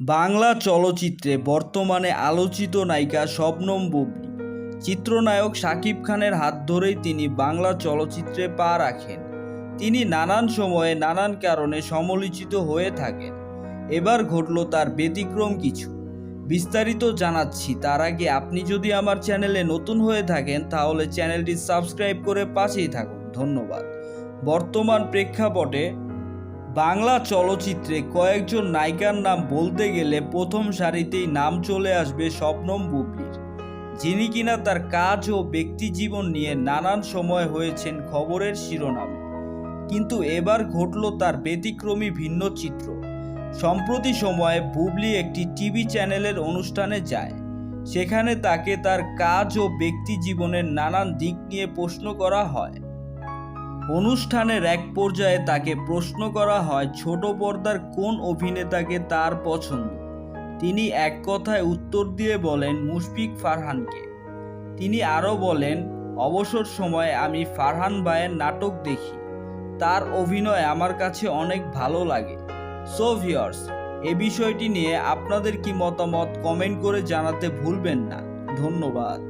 বাংলা চলচ্চিত্রে বর্তমানে আলোচিত নায়িকা শবনম বুবলী। চিত্রনায়ক শাকিব খানের হাত ধরেই তিনি বাংলা চলচ্চিত্রে পা রাখেন। তিনি নানান সময়ে নানান কারণে সমালোচিত হয়ে থাকেন। এবার ঘটল তার ব্যতিক্রম কিছু। বিস্তারিত জানাচ্ছি তার আগে আপনি যদি আমার চ্যানেলে নতুন হয়ে থাকেন তাহলে চ্যানেলটি সাবস্ক্রাইব করে পাশেই থাকুন। ধন্যবাদ। বর্তমান প্রেক্ষাপটে বাংলা চলচ্চিত্রে কয়েকজন নায়িকার নাম বলতে গেলে প্রথম সারিতেই নাম চলে আসবে শবনম বুবলীর, যিনি কিনা তার কাজ ও ব্যক্তিজীবন নিয়ে নানান সময় হয়েছেন খবরের শিরোনামে। কিন্তু এবার ঘটল তার ব্যতিক্রমী ভিন্ন চিত্র। সম্প্রতি সময়ে বুবলী একটি টিভি চ্যানেলের অনুষ্ঠানে যায়। সেখানে তাকে তার কাজ ও ব্যক্তিজীবনের নানান দিক নিয়ে প্রশ্ন করা হয়। অনুষ্ঠানের এক পর্যায়ে তাকে প্রশ্ন করা হয় ছোট পর্দার কোন অভিনেতাকে তার পছন্দ। তিনি এক কথায় উত্তর দিয়ে বলেন মুশফিক ফারহানকে। তিনি আরও বলেন, অবসর সময়ে আমি ফারহান ভাইয়ের নাটক দেখি, তার অভিনয় আমার কাছে অনেক ভালো লাগে। সো ভিউয়ার্স, এ বিষয়টি নিয়ে আপনাদের কি মতামত কমেন্ট করে জানাতে ভুলবেন না। ধন্যবাদ।